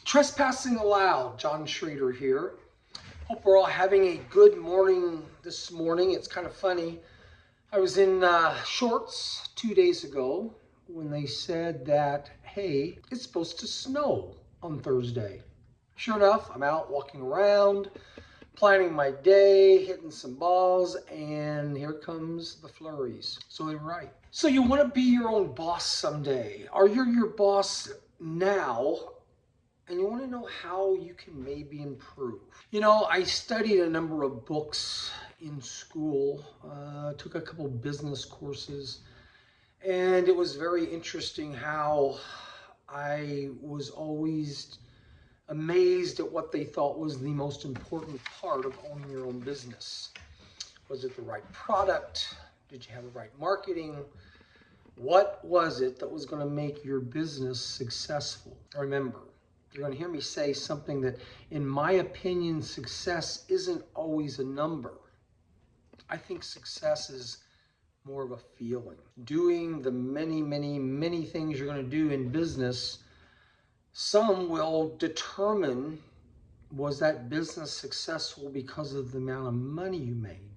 Trespassing Allowed, John Schrader here. Hope we're all having a good morning this morning. It's kind of funny. I was in shorts 2 days ago when they said that, hey, it's supposed to snow on Thursday. Sure enough, I'm out walking around, planning my day, hitting some balls, and here comes the flurries. So they were right. So you want to be your own boss someday. Are you your boss now? And you want to know how you can maybe improve. You know, I studied a number of books in school, took a couple business courses, and it was very interesting how I was always amazed at what they thought was the most important part of owning your own business. Was it the right product? Did you have the right marketing? What was it that was going to make your business successful? Remember, you're going to hear me say something that, in my opinion, success isn't always a number. I think success is more of a feeling. Doing the many things you're going to do in business, some will determine, was that business successful because of the amount of money you made?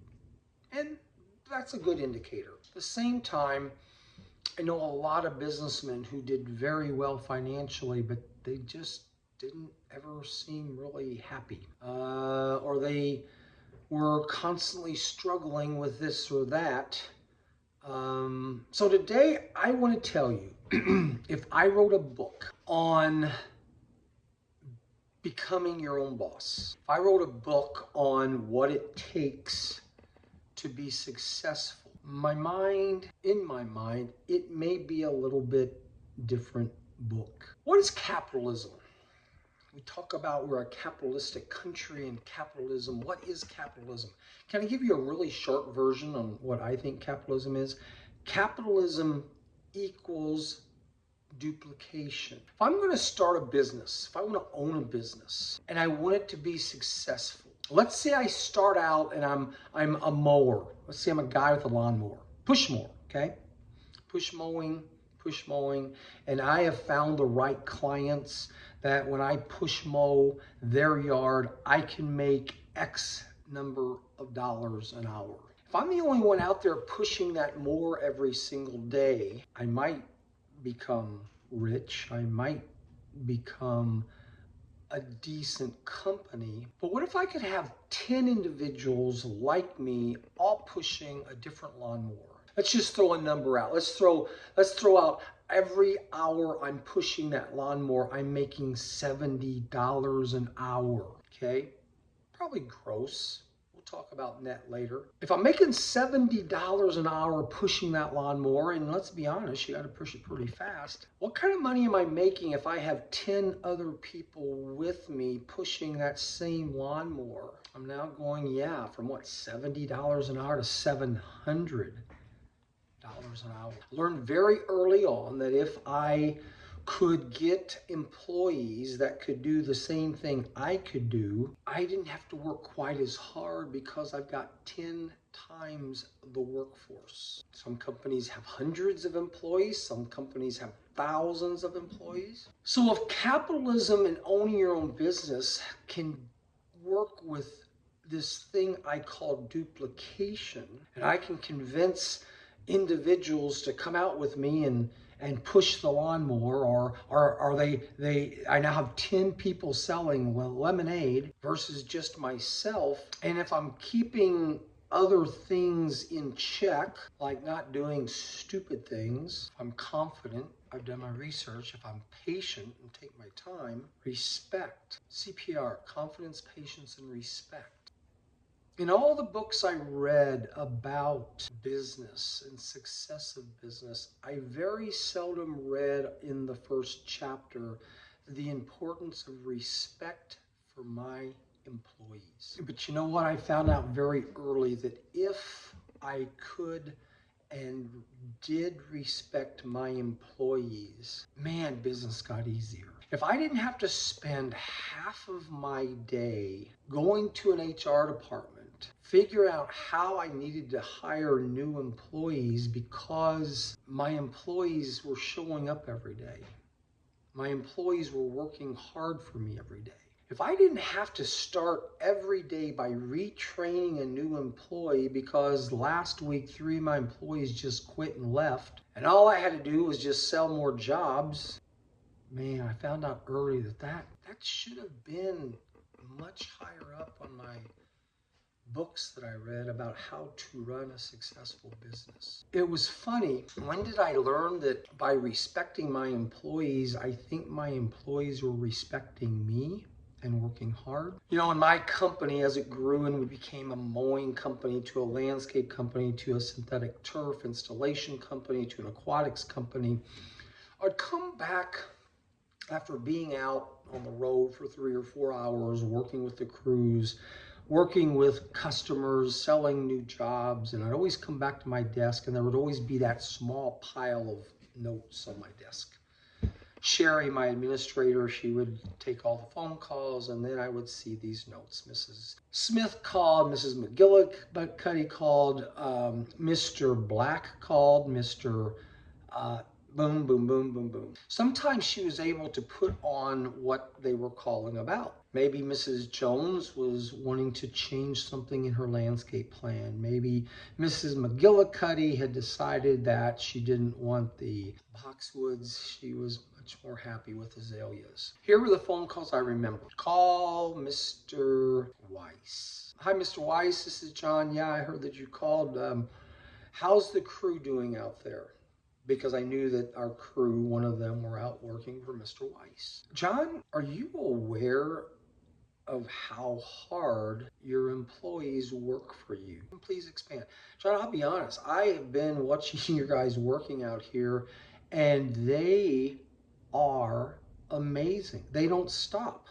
And that's a good indicator. At the same time, I know a lot of businessmen who did very well financially, but they just didn't ever seem really happy. Or they were constantly struggling with this or that. So today I want to tell you, if I wrote a book on becoming your own boss, if I wrote a book on what it takes to be successful, in my mind, it may be a little bit different book. What is capitalism? We talk about we're a capitalistic country and capitalism. What is capitalism? Can I give you a really short version on what I think capitalism is? Capitalism equals duplication. If I'm going to start a business, if I want to own a business and I want it to be successful, let's say I start out and I'm a mower. Let's say I'm a guy with a lawnmower, push mower, okay? Push mowing, and I have found the right clients that when I push mow their yard, I can make X number of dollars an hour. If I'm the only one out there pushing that mower every single day, I might become rich. I might become a decent company. But what if I could have 10 individuals like me all pushing a different lawnmower? Let's just throw a number out. Let's throw out every hour I'm pushing that lawnmower, I'm making $70 an hour, okay? Probably gross. We'll talk about net later. If I'm making $70 an hour pushing that lawnmower, and let's be honest, you got to push it pretty fast. What kind of money am I making if I have 10 other people with me pushing that same lawnmower? I'm now going, from what, $70 an hour to $700 an hour. I learned very early on that if I could get employees that could do the same thing I could do, I didn't have to work quite as hard because I've got 10 times the workforce. Some companies have hundreds of employees, some companies have thousands of employees. So if capitalism and owning your own business can work with this thing I call duplication, and I can convince individuals to come out with me and push the lawnmower, or I now have 10 people selling lemonade versus just myself. And if I'm keeping other things in check, like not doing stupid things, I'm confident, I've done my research, if I'm patient and take my time, respect, CPR, confidence, patience, and respect. In all the books I read about business and success of business, I very seldom read in the first chapter the importance of respect for my employees. But you know what? I found out very early that if I could and did respect my employees, man, business got easier. If I didn't have to spend half of my day going to an HR department, figure out how I needed to hire new employees because my employees were showing up every day, My employees were working hard for me every day. If I didn't have to start every day by retraining a new employee because last week 3 of my employees just quit and left, and all I had to do was just sell more jobs, man, I found out early that should have been much higher up on my books that I read about how to run a successful business. It was funny. When did I learn that by respecting my employees, I think my employees were respecting me and working hard? You know, in my company, as it grew and we became a mowing company to a landscape company to a synthetic turf installation company to an aquatics company, I'd come back after being out on the road for 3 or 4 hours, working with the crews, working with customers, selling new jobs, and I'd always come back to my desk and there would always be that small pile of notes on my desk. Sherry, my administrator, she would take all the phone calls and then I would see these notes. Mrs. Smith called, Mrs. McGillicuddy called, Mr. Black called, Mr. Boom, boom, boom, boom, boom. Sometimes she was able to put on what they were calling about. Maybe Mrs. Jones was wanting to change something in her landscape plan. Maybe Mrs. McGillicuddy had decided that she didn't want the boxwoods. She was much more happy with azaleas. Here were the phone calls I remember. Call Mr. Weiss. Hi, Mr. Weiss, this is John. Yeah, I heard that you called. How's the crew doing out there? Because I knew that our crew, one of them, were out working for Mr. Weiss. John, are you aware of how hard your employees work for you? Please expand. John, I'll be honest, I have been watching you guys working out here and they are amazing. They don't stop.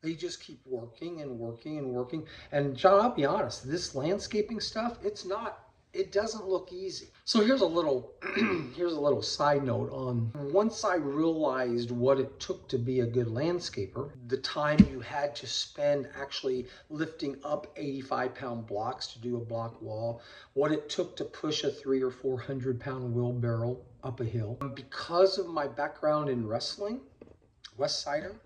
They just keep working and working and working. And John, I'll be honest, this landscaping stuff, it doesn't look easy. So here's a little here's a little side note on once I realized what it took to be a good landscaper, the time you had to spend actually lifting up 85-pound blocks to do a block wall, what it took to push a 300 or 400-pound wheelbarrow up a hill. Because of my background in wrestling, West Sider,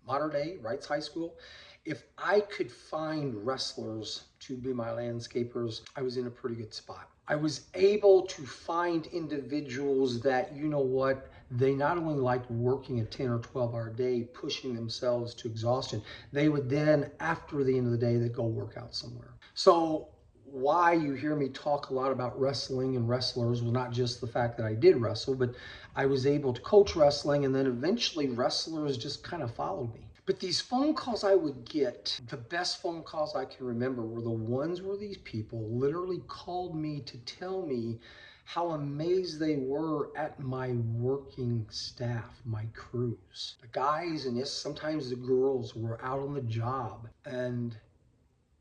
modern day, Wrights High School, if I could find wrestlers to be my landscapers, I was in a pretty good spot. I was able to find individuals that, you know what, they not only liked working a 10 or 12-hour day, pushing themselves to exhaustion, they would then, after the end of the day, they'd go work out somewhere. So why you hear me talk a lot about wrestling and wrestlers was not just the fact that I did wrestle, but I was able to coach wrestling, and then eventually wrestlers just kind of followed me. But these phone calls I would get, the best phone calls I can remember were the ones where these people literally called me to tell me how amazed they were at my working staff, my crews. The guys and yes, sometimes the girls were out on the job, and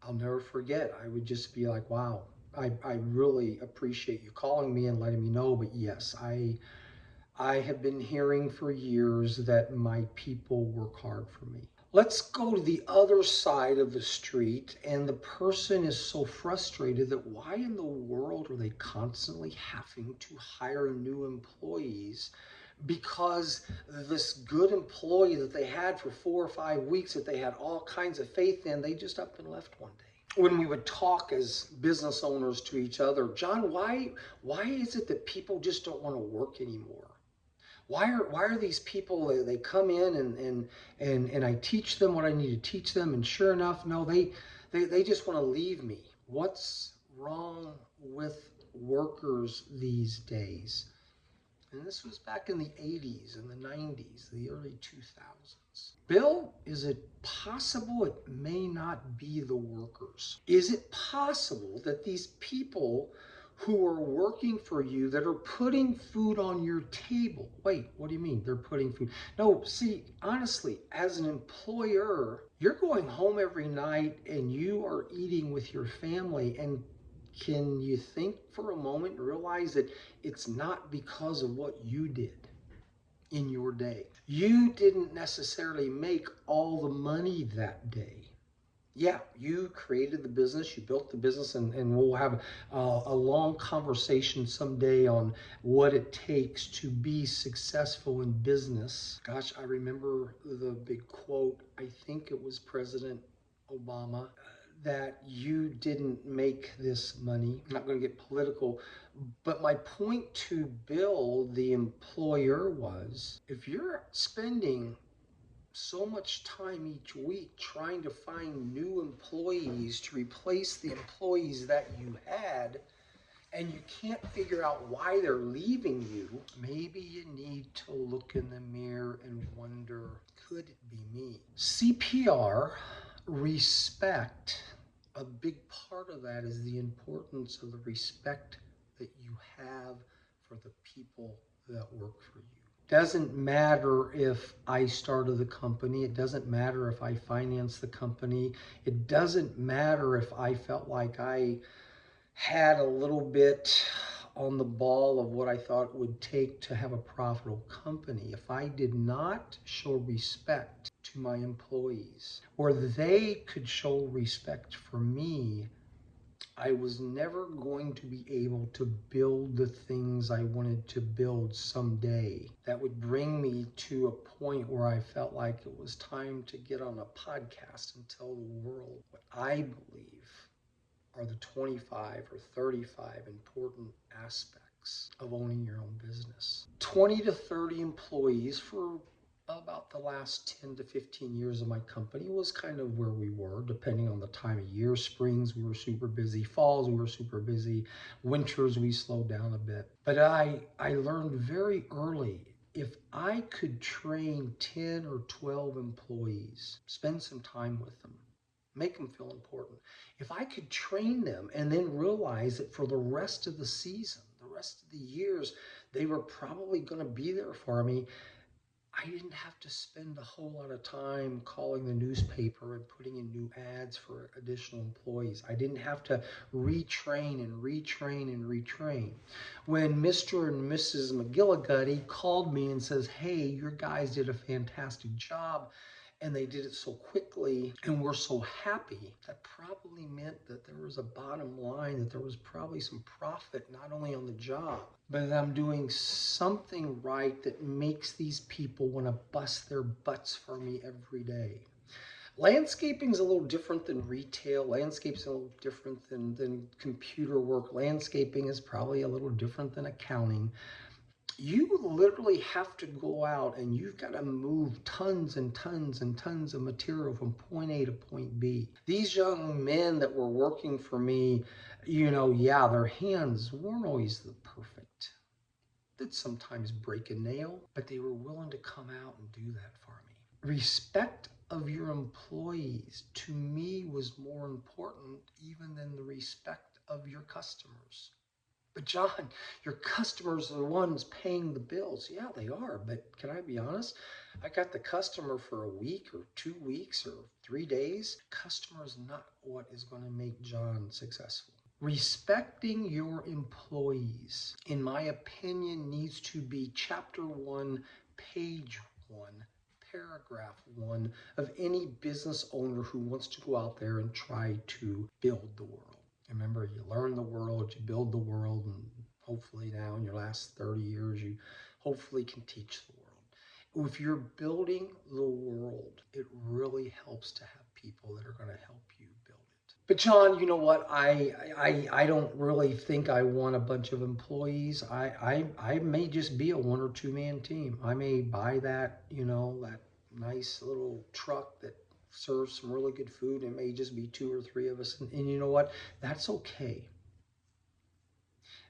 I'll never forget, I would just be like, wow, I really appreciate you calling me and letting me know, but yes, I have been hearing for years that my people work hard for me. Let's go to the other side of the street, and the person is so frustrated that why in the world are they constantly having to hire new employees? Because this good employee that they had for 4 or 5 weeks that they had all kinds of faith in, they just up and left one day. When we would talk as business owners to each other, John, why is it that people just don't want to work anymore? Why are these people, they come in and I teach them what I need to teach them, and sure enough, no, they just want to leave me. What's wrong with workers these days? And this was back in the 80s and the 90s, the early 2000s. Bill, is it possible it may not be the workers? Is it possible that these people who are working for you that are putting food on your table? Wait, what do you mean they're putting food? No, see, honestly, as an employer, you're going home every night and you are eating with your family, and can you think for a moment and realize that it's not because of what you did in your day? You didn't necessarily make all the money that day. Yeah, you created the business, you built the business, and we'll have a long conversation someday on what it takes to be successful in business. Gosh, I remember the big quote, I think it was President Obama, that you didn't make this money. I'm not going to get political, but my point to Bill, the employer, was if you're spending so much time each week trying to find new employees to replace the employees that you had, and you can't figure out why they're leaving you, maybe you need to look in the mirror and wonder, could it be me? CPR, respect, a big part of that is the importance of the respect that you have for the people that work for you. Doesn't matter if I started the company. It doesn't matter if I financed the company. It doesn't matter if I felt like I had a little bit on the ball of what I thought it would take to have a profitable company. If I did not show respect to my employees, or they could show respect for me, I was never going to be able to build the things I wanted to build someday that would bring me to a point where I felt like it was time to get on a podcast and tell the world what I believe are the 25 or 35 important aspects of owning your own business. 20 to 30 employees for about the last 10 to 15 years of my company was kind of where we were, depending on the time of year. Springs, we were super busy. Falls, we were super busy. Winters, we slowed down a bit. But I learned very early, if I could train 10 or 12 employees, spend some time with them, make them feel important. If I could train them and then realize that for the rest of the season, the rest of the years, they were probably going to be there for me, I didn't have to spend a whole lot of time calling the newspaper and putting in new ads for additional employees. I didn't have to retrain and retrain and retrain. When Mr. and Mrs. McGillicuddy called me and says, hey, your guys did a fantastic job, and they did it so quickly and we're so happy, that probably meant that there was a bottom line, that there was probably some profit, not only on the job, but that I'm doing something right that makes these people want to bust their butts for me every day. Landscaping is a little different than retail. Landscaping is a little different than computer work. Landscaping is probably a little different than accounting. You literally have to go out and you've got to move tons and tons and tons of material from point A to point B. These young men that were working for me, yeah, their hands weren't always the perfect. They'd sometimes break a nail, but they were willing to come out and do that for me. Respect of your employees, to me, was more important even than the respect of your customers. But John, your customers are the ones paying the bills. Yeah, they are. But can I be honest? I got the customer for a week or 2 weeks or 3 days. Customer is not what is going to make John successful. Respecting your employees, in my opinion, needs to be chapter 1, page 1, paragraph 1 of any business owner who wants to go out there and try to build the world. Remember, you learn the world, you build the world, and hopefully now in your last 30 years, you hopefully can teach the world. If you're building the world, it really helps to have people that are going to help you build it. But John, you know what? I don't really think I want a bunch of employees. I may just be a 1 or 2 man team. I may buy that, that nice little truck that serve some really good food. It may just be 2 or 3 of us. And you know what? That's okay.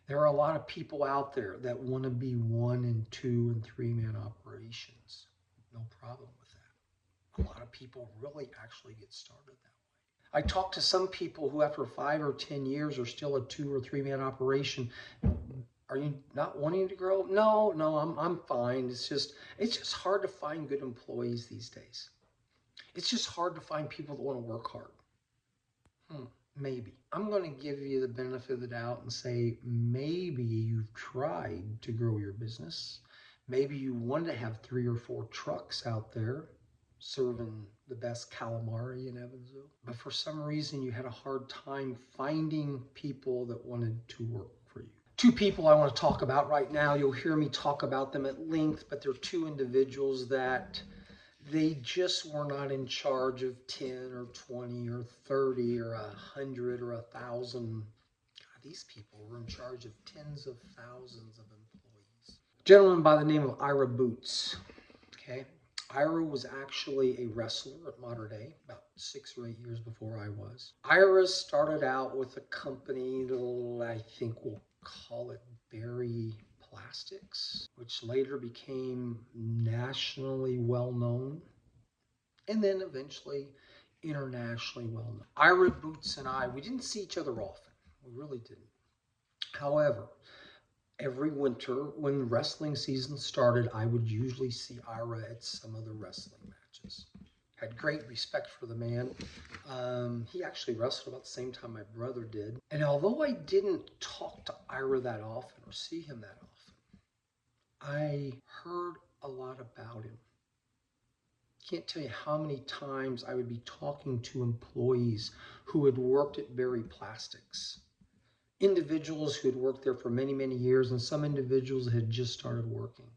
There are a lot of people out there that want to be 1 and 2 and 3 man operations. No problem with that. A lot of people really actually get started that way. I talk to some people who after 5 or 10 years are still a 2 or 3 man operation. Are you not wanting to grow? No, I'm fine. It's just hard to find good employees these days. It's just hard to find people that want to work hard. Maybe. I'm going to give you the benefit of the doubt and say maybe you've tried to grow your business. Maybe you wanted to have 3 or 4 trucks out there serving the best calamari in Evansville. But for some reason, you had a hard time finding people that wanted to work for you. Two people I want to talk about right now. You'll hear me talk about them at length, but they're two individuals that they just were not in charge of 10 or 20 or 30 or 100 or 1,000. These people were in charge of tens of thousands of employees. A gentleman by the name of Ira Boots. Okay. Ira was actually a wrestler at Mater Dei about 6 or 8 years before I was. Ira started out with a company that I think we'll call it Berry Plastics, which later became nationally well known and then eventually internationally well known. Ira Boots and I, we didn't see each other often. We really didn't. However, every winter when wrestling season started, I would usually see Ira at some of the wrestling matches. Had great respect for the man. He actually wrestled about the same time my brother did. And although I didn't talk to Ira that often or see him that often, I heard a lot about him. Can't tell you how many times I would be talking to employees who had worked at Berry Plastics. Individuals who had worked there for many, many years, and some individuals had just started working.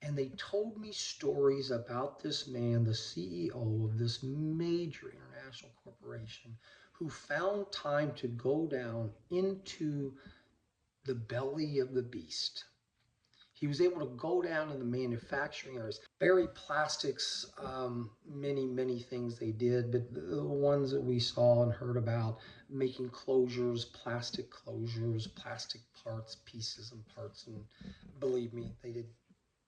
And they told me stories about this man, the CEO of this major international corporation, who found time to go down into the belly of the beast. He was able to go down in the manufacturing areas. Berry Plastics, many, many things they did, but the ones that we saw and heard about, making closures, plastic parts, pieces and parts, and believe me, they did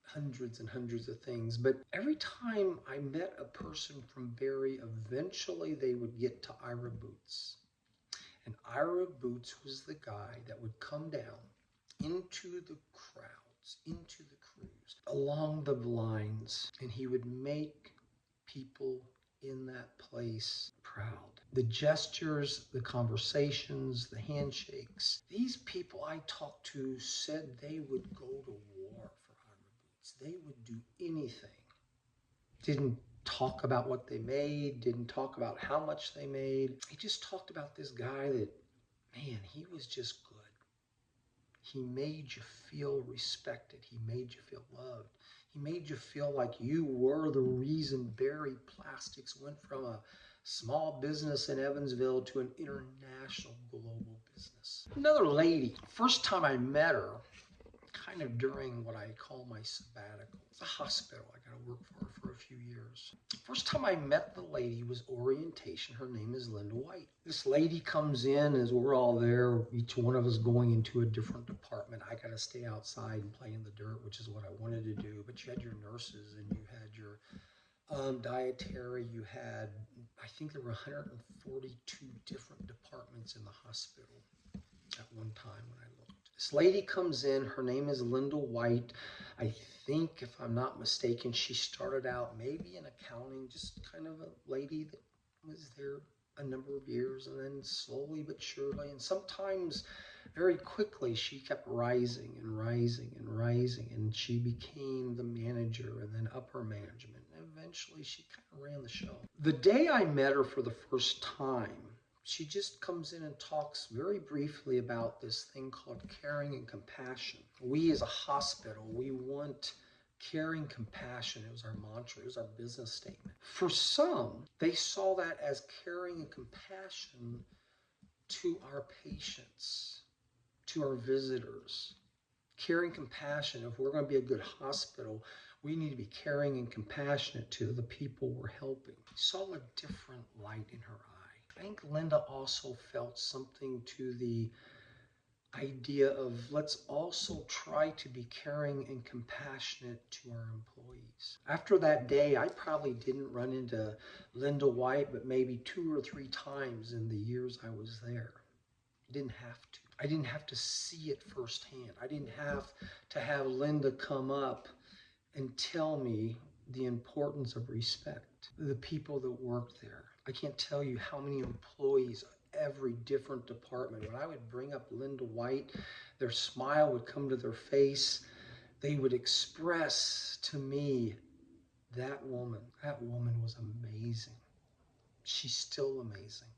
hundreds and hundreds of things. But every time I met a person from Berry, eventually they would get to Ira Boots. And Ira Boots was the guy that would come down into the crowd, into the crews, along the lines, and he would make people in that place proud. The gestures, the conversations, the handshakes. These people I talked to said they would go to war for Ira Boots. They would do anything. Didn't talk about what they made, didn't talk about how much they made. He just talked about this guy that, man, he was just good. He made you feel respected. He made you feel loved. He made you feel like you were the reason Berry Plastics went from a small business in Evansville to an international global business. Another lady, first time I met her, kind of during what I call my sabbatical. It's a hospital I got to work for a few years. First time I met the lady was orientation. Her name is Linda White. This lady comes in as we're all there, each one of us going into a different department. I got to stay outside and play in the dirt, which is what I wanted to do. But you had your nurses and you had your dietary. You had, I think there were 142 different departments in the hospital at one time when I looked. This lady comes in, her name is Linda White. I think, if I'm not mistaken, she started out maybe in accounting, just kind of a lady that was there a number of years, and then slowly but surely, and sometimes very quickly, she kept rising and rising and rising, and she became the manager and then upper management. And eventually, she kind of ran the show. The day I met her for the first time, she just comes in and talks very briefly about this thing called caring and compassion. We as a hospital, we want caring compassion. It was our mantra, it was our business statement. For some, they saw that as caring and compassion to our patients, to our visitors. Caring compassion, if we're going to be a good hospital, we need to be caring and compassionate to the people we're helping. I saw a different light in her eye. I think Linda also felt something to the idea of let's also try to be caring and compassionate to our employees. After that day, I probably didn't run into Linda White, but maybe 2 or 3 times in the years I was there. I didn't have to. I didn't have to see it firsthand. I didn't have to have Linda come up and tell me the importance of respect. The people that work there. I can't tell you how many employees, every different department. When I would bring up Linda White, their smile would come to their face. They would express to me That woman was amazing. She's still amazing.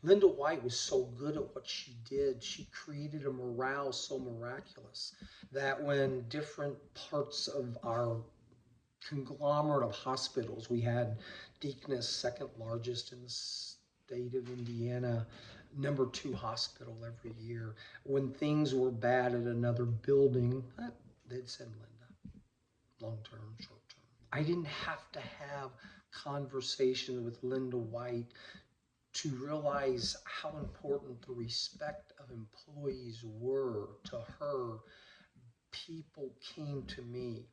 Linda White was so good at what she did. She created a morale so miraculous that when different parts of our conglomerate of hospitals, we had Deaconess, second largest in the state of Indiana, number 2 hospital every year. When things were bad at another building, they'd send Linda, long-term, short-term. I didn't have to have conversations with Linda White to realize how important the respect of employees were to her. People came to me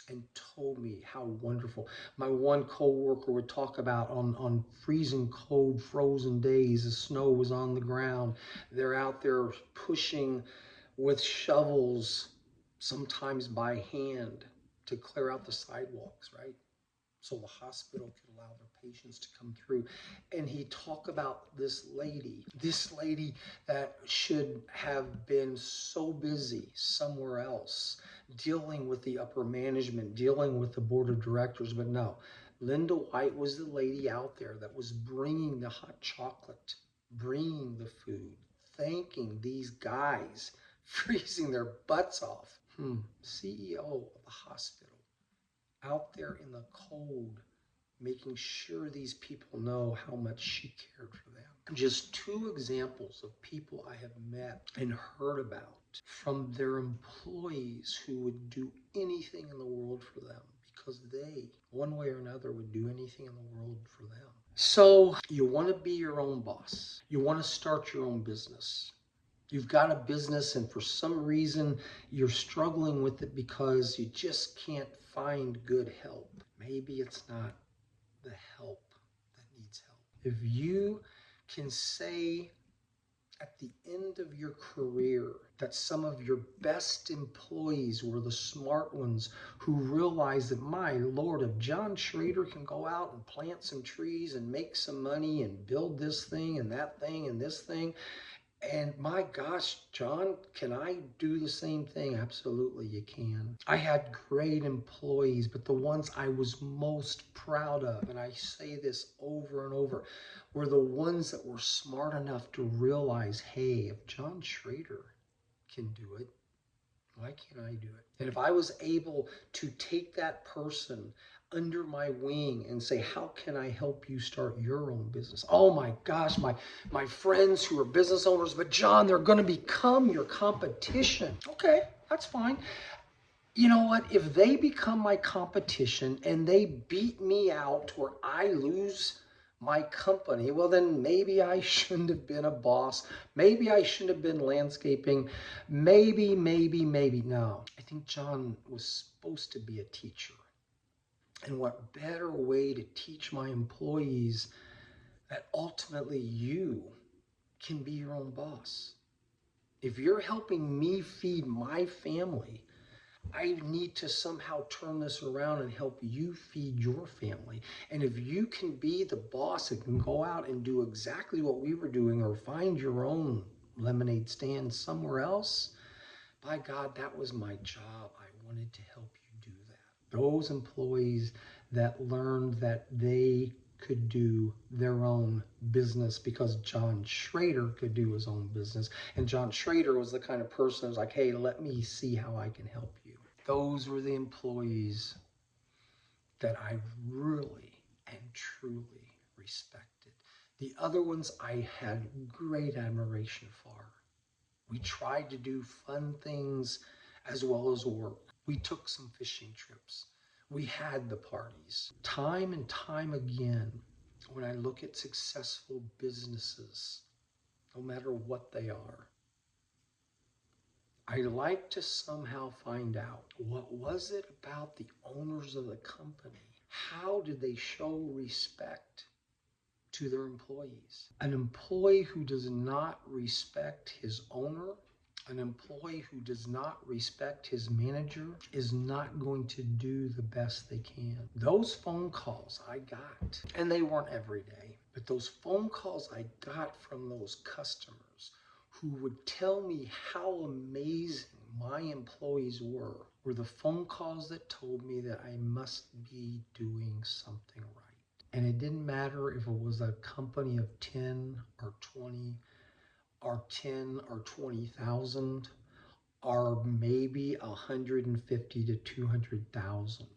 and told me how wonderful. My one coworker would talk about on freezing cold, frozen days, the snow was on the ground. They're out there pushing with shovels, sometimes by hand, to clear out the sidewalks, right? So the hospital could allow their patients to come through. And he talked about this lady that should have been so busy somewhere else, dealing with the upper management, dealing with the board of directors, but no. Linda White was the lady out there that was bringing the hot chocolate, bringing the food, thanking these guys, freezing their butts off. CEO of the hospital, out there in the cold, making sure these people know how much she cared for them. Just 2 examples of people I have met and heard about from their employees who would do anything in the world for them because they, one way or another, would do anything in the world for them. So you want to be your own boss. You want to start your own business. You've got a business and for some reason you're struggling with it because you just can't find good help. Maybe it's not the help that needs help. If you can say at the end of your career that some of your best employees were the smart ones who realized that, my Lord, if John Schrader can go out and plant some trees and make some money and build this thing and that thing and this thing, and my gosh, John, can I do the same thing? Absolutely, you can. I had great employees, but the ones I was most proud of, and I say this over and over, were the ones that were smart enough to realize, hey, if John Schrader can do it, why can't I do it? And if I was able to take that person under my wing and say, how can I help you start your own business? Oh my gosh, my friends who are business owners, but John, they're going to become your competition. Okay, that's fine. You know what? If they become my competition and they beat me out where I lose my company, well, then maybe I shouldn't have been a boss. Maybe I shouldn't have been landscaping. Maybe. No, I think John was supposed to be a teacher. And what better way to teach my employees that ultimately you can be your own boss? If you're helping me feed my family, I need to somehow turn this around and help you feed your family. And if you can be the boss that can go out and do exactly what we were doing or find your own lemonade stand somewhere else, by God, that was my job. I wanted to help you do that. Those employees that learned that they could do their own business because John Schrader could do his own business. And John Schrader was the kind of person who was like, hey, let me see how I can help you. Those were the employees that I really and truly respected. The other ones I had great admiration for. We tried to do fun things as well as work. We took some fishing trips. We had the parties. Time and time again, when I look at successful businesses, no matter what they are, I like to somehow find out, what was it about the owners of the company? How did they show respect to their employees? An employee who does not respect his owner, an employee who does not respect his manager, is not going to do the best they can. Those phone calls I got, and they weren't every day, but those phone calls I got from those customers who would tell me how amazing my employees were, were the phone calls that told me that I must be doing something right. And it didn't matter if it was a company of 10 or 20 or 10 or 20,000 or maybe 150 to 200,000.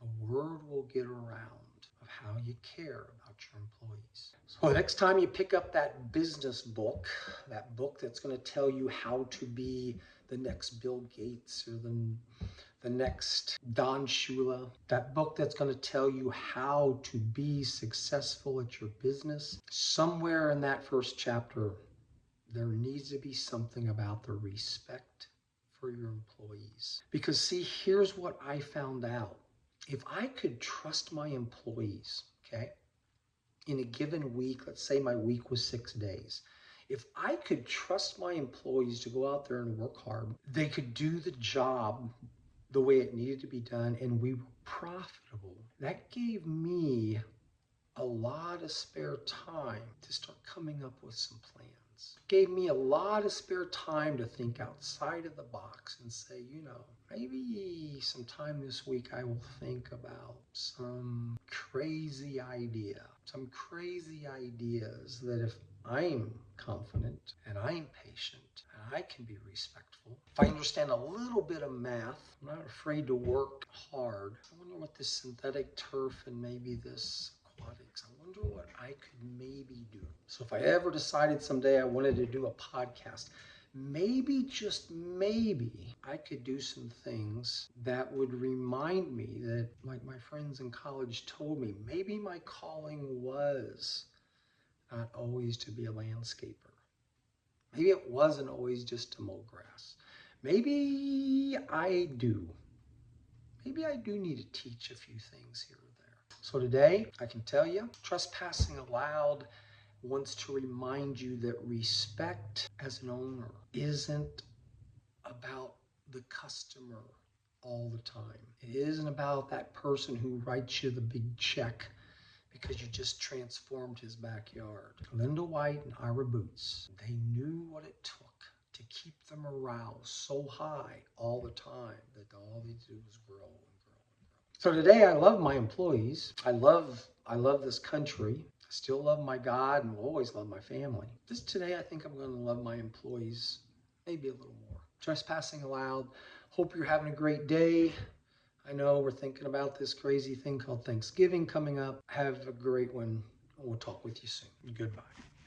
The word will get around of how you care about your employees. So the next time you pick up that business book, that book that's going to tell you how to be the next Bill Gates or the next Don Shula, that book that's going to tell you how to be successful at your business, somewhere in that first chapter, there needs to be something about the respect for your employees. Because see, here's what I found out. If I could trust my employees, okay, in a given week, let's say my week was 6 days, if I could trust my employees to go out there and work hard, they could do the job the way it needed to be done, and we were profitable. That gave me a lot of spare time to start coming up with some plans. Gave me a lot of spare time to think outside of the box and say, maybe sometime this week I will think about some crazy ideas that if I'm confident and I'm patient and I can be respectful, if I understand a little bit of math, I'm not afraid to work hard. I wonder what this synthetic turf and maybe this aquatics, I wonder what I could maybe do. So if I ever decided someday I wanted to do a podcast, maybe, just maybe, I could do some things that would remind me that, like my friends in college told me, maybe my calling was not always to be a landscaper. Maybe it wasn't always just to mow grass. Maybe I do need to teach a few things here or there. So today, I can tell you, Trespassing Aloud wants to remind you that respect as an owner isn't about the customer all the time. It isn't about that person who writes you the big check because you just transformed his backyard. Linda White and Ira Boots, they knew what it took to keep the morale so high all the time that all they do was grow and grow and grow. So today I love my employees. I love this country. I still love my God and will always love my family. Today I think I'm going to love my employees maybe a little more. Trespassing Aloud. Hope you're having a great day. I know we're thinking about this crazy thing called Thanksgiving coming up. Have a great one. We'll talk with you soon. Goodbye.